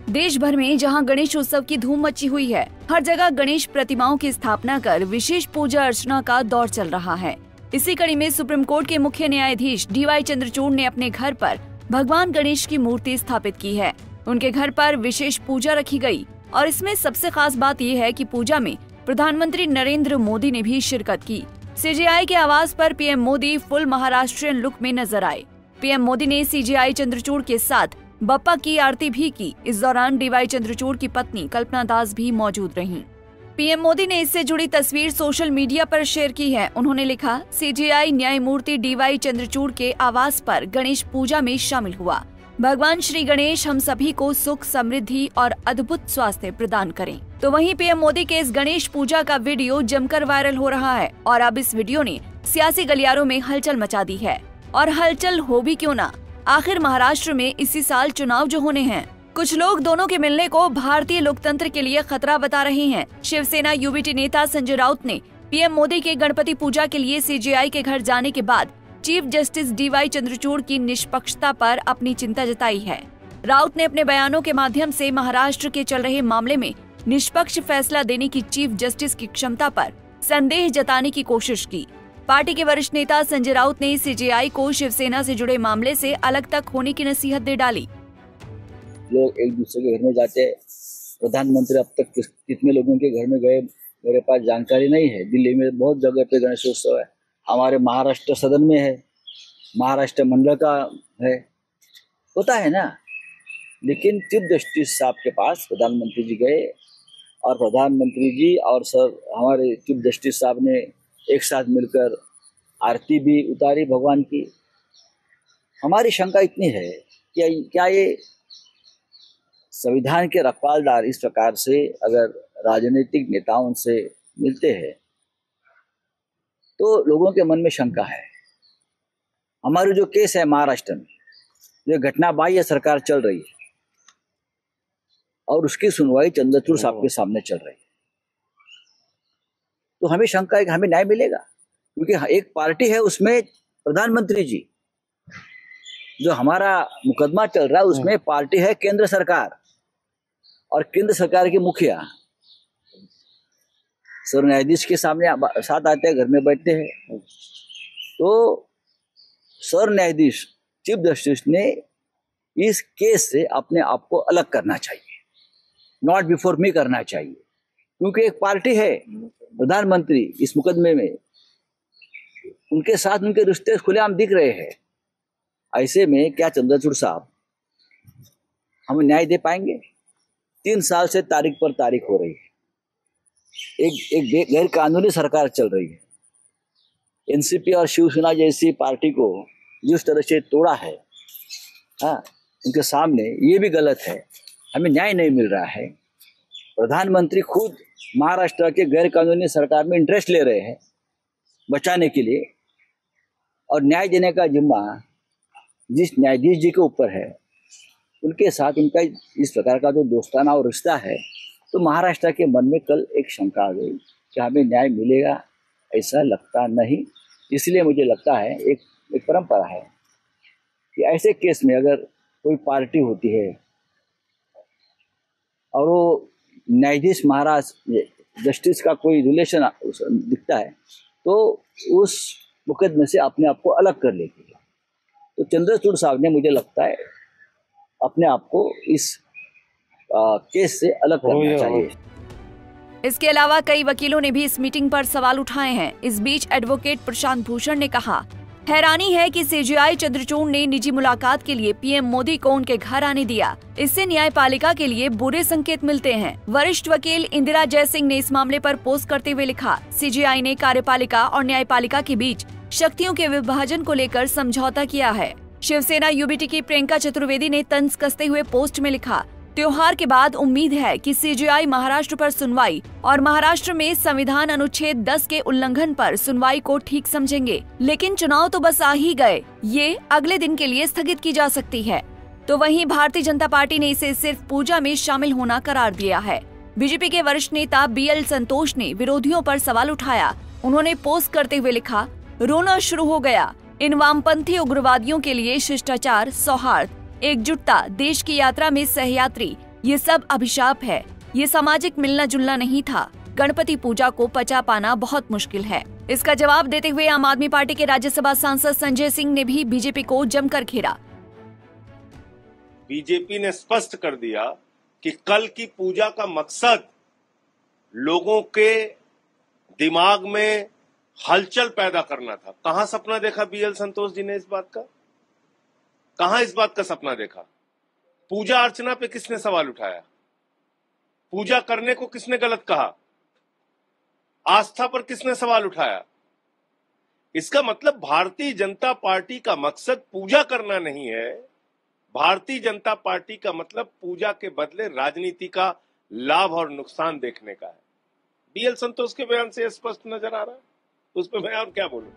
देश भर में जहां गणेश उत्सव की धूम मची हुई है, हर जगह गणेश प्रतिमाओं की स्थापना कर विशेष पूजा अर्चना का दौर चल रहा है। इसी कड़ी में सुप्रीम कोर्ट के मुख्य न्यायाधीश DY चंद्रचूड़ ने अपने घर पर भगवान गणेश की मूर्ति स्थापित की है। उनके घर पर विशेष पूजा रखी गई और इसमें सबसे खास बात यह है कि पूजा में प्रधानमंत्री नरेंद्र मोदी ने भी शिरकत की। CGI के आवास पर PM Modi full Maharashtrian look में नजर आए। PM मोदी ने CGI चंद्रचूड़ के साथ बप्पा की आरती भी की। इस दौरान DY चंद्रचूड़ की पत्नी कल्पना दास भी मौजूद रहीं। PM मोदी ने इससे जुड़ी तस्वीर सोशल मीडिया पर शेयर की है। उन्होंने लिखा, CGI न्यायमूर्ति DY चंद्रचूड़ के आवास पर गणेश पूजा में शामिल हुआ। भगवान श्री गणेश हम सभी को सुख, समृद्धि और अद्भुत स्वास्थ्य प्रदान करें। तो वहीं PM मोदी के इस गणेश पूजा का वीडियो जमकर वायरल हो रहा है और अब इस वीडियो ने सियासी गलियारों में हलचल मचा दी है। और हलचल हो भी क्यों ना, आखिर महाराष्ट्र में इसी साल चुनाव जो होने हैं। कुछ लोग दोनों के मिलने को भारतीय लोकतंत्र के लिए खतरा बता रहे हैं। शिवसेना UBT नेता संजय राउत ने PM मोदी के गणपति पूजा के लिए CGI के घर जाने के बाद चीफ जस्टिस DY चंद्रचूड़ की निष्पक्षता पर अपनी चिंता जताई है। राउत ने अपने बयानों के माध्यम से महाराष्ट्र के चल रहे मामले में निष्पक्ष फैसला देने की चीफ जस्टिस की क्षमता पर संदेह जताने की कोशिश की। पार्टी के वरिष्ठ नेता संजय राउत ने CGI को शिवसेना से जुड़े मामले से अलग तक होने की नसीहत दे डाली। लोग एक दूसरे के घर में जाते हैं। प्रधानमंत्री अब तक कितने लोगों के घर में गए मेरे पास जानकारी नहीं है। दिल्ली में बहुत जगह पे गणेशोत्सव है, हमारे महाराष्ट्र सदन में है, महाराष्ट्र मंडल का है, होता है ना। लेकिन चीफ जस्टिस साहब के पास प्रधानमंत्री जी गए और प्रधानमंत्री जी और सर हमारे चीफ जस्टिस साहब ने एक साथ मिलकर आरती भी उतारी भगवान की। हमारी शंका इतनी है कि क्या ये संविधान के रखवालदार इस प्रकार से अगर राजनीतिक नेताओं से मिलते हैं तो लोगों के मन में शंका है। हमारी जो केस है महाराष्ट्र में, जो घटना बाह्य सरकार चल रही है और उसकी सुनवाई चंद्रचूड़ साहब के सामने चल रही है, तो हमें शंका है कि हमें न्याय मिलेगा। क्योंकि एक पार्टी है उसमें प्रधानमंत्री जी, जो हमारा मुकदमा चल रहा है उसमें पार्टी है केंद्र सरकार और केंद्र सरकार के मुखिया सर न्यायाधीश के सामने साथ आते हैं, घर में बैठते हैं। तो सर न्यायाधीश चीफ जस्टिस ने इस केस से अपने आप को अलग करना चाहिए, नॉट बिफोर मी करना चाहिए। क्योंकि एक पार्टी है प्रधानमंत्री इस मुकदमे में, उनके साथ उनके रिश्ते खुलेआम दिख रहे हैं। ऐसे में क्या चंद्रचूड़ साहब हमें न्याय दे पाएंगे? 3 साल से तारीख पर तारीख हो रही है। एक गैर कानूनी सरकार चल रही है। NCP और शिवसेना जैसी पार्टी को जिस तरह से तोड़ा है, हाँ, उनके सामने ये भी गलत है। हमें न्याय नहीं मिल रहा है। प्रधानमंत्री खुद महाराष्ट्र के गैर कानूनी सरकार में इंटरेस्ट ले रहे हैं बचाने के लिए, और न्याय देने का जिम्मा जिस न्यायाधीश जी के ऊपर है, उनके साथ उनका इस प्रकार का जो दोस्ताना और रिश्ता है, तो महाराष्ट्र के मन में कल एक शंका आ गई कि हमें न्याय मिलेगा। ऐसा लगता नहीं। इसलिए मुझे लगता है एक परंपरा है कि ऐसे केस में अगर कोई पार्टी होती है और वो न्यायाधीश महाराज जस्टिस का कोई रिलेशन दिखता है तो उस मुकदमे से अपने आप को अलग कर लेती है। तो चंद्रचूड़ साहब ने, मुझे लगता है, अपने आप को इस केस से अलग करना चाहिए। इसके अलावा कई वकीलों ने भी इस मीटिंग पर सवाल उठाए हैं। इस बीच एडवोकेट प्रशांत भूषण ने कहा, हैरानी है कि CGI चंद्रचूड़ ने निजी मुलाकात के लिए PM मोदी को उनके घर आने दिया। इससे न्यायपालिका के लिए बुरे संकेत मिलते हैं। वरिष्ठ वकील इंदिरा जयसिंह ने इस मामले पर पोस्ट करते हुए लिखा, CGI ने कार्यपालिका और न्यायपालिका के बीच शक्तियों के विभाजन को लेकर समझौता किया है। शिवसेना UBT की प्रियंका चतुर्वेदी ने तंज कसते हुए पोस्ट में लिखा, त्योहार के बाद उम्मीद है कि CGI महाराष्ट्र पर सुनवाई और महाराष्ट्र में संविधान अनुच्छेद 10 के उल्लंघन पर सुनवाई को ठीक समझेंगे। लेकिन चुनाव तो बस आ ही गए, ये अगले दिन के लिए स्थगित की जा सकती है। तो वहीं भारतीय जनता पार्टी ने इसे सिर्फ पूजा में शामिल होना करार दिया है। बीजेपी के वरिष्ठ नेता BL संतोष ने विरोधियों पर सवाल उठाया। उन्होंने पोस्ट करते हुए लिखा, रोना शुरू हो गया। इन वामपंथी उग्रवादियों के लिए शिष्टाचार, सौहार्द, एकजुटता, देश की यात्रा में सहयात्री, ये सब अभिशाप है, ये सामाजिक मिलना जुलना नहीं था। गणपति पूजा को पचा पाना बहुत मुश्किल है। इसका जवाब देते हुए आम आदमी पार्टी के राज्यसभा सांसद संजय सिंह ने भी बीजेपी को जमकर घेरा। बीजेपी ने स्पष्ट कर दिया कि कल की पूजा का मकसद लोगों के दिमाग में हलचल पैदा करना था। कहां सपना देखा बीएल संतोष जी ने इस बात का? कहां इस बात का सपना देखा? पूजा अर्चना पे किसने सवाल उठाया? पूजा करने को किसने गलत कहा? आस्था पर किसने सवाल उठाया? इसका मतलब भारतीय जनता पार्टी का मकसद पूजा करना नहीं है। भारतीय जनता पार्टी का मतलब पूजा के बदले राजनीति का लाभ और नुकसान देखने का है। बीएल संतोष के बयान से स्पष्ट नजर आ रहा है। उस पर मैं और क्या बोलूं?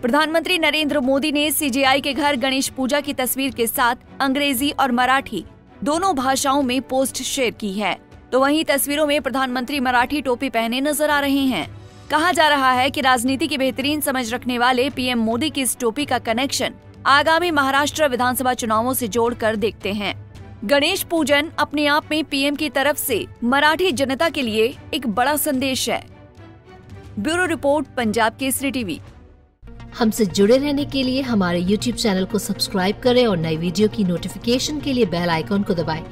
प्रधानमंत्री नरेंद्र मोदी ने सीजेआई के घर गणेश पूजा की तस्वीर के साथ अंग्रेजी और मराठी दोनों भाषाओं में पोस्ट शेयर की है। तो वहीं तस्वीरों में प्रधानमंत्री मराठी टोपी पहने नजर आ रहे हैं। कहा जा रहा है कि राजनीति की बेहतरीन समझ रखने वाले पीएम मोदी की इस टोपी का कनेक्शन आगामी महाराष्ट्र विधानसभा चुनावों से जोड़कर देखते हैं। गणेश पूजन अपने आप में पीएम की तरफ से मराठी जनता के लिए एक बड़ा संदेश है। Bureau report, Punjab Kesari TV. हमसे जुड़े रहने के लिए हमारे YouTube चैनल को सब्सक्राइब करें और नई वीडियो की नोटिफिकेशन के लिए बेल आइकॉन को दबाएं।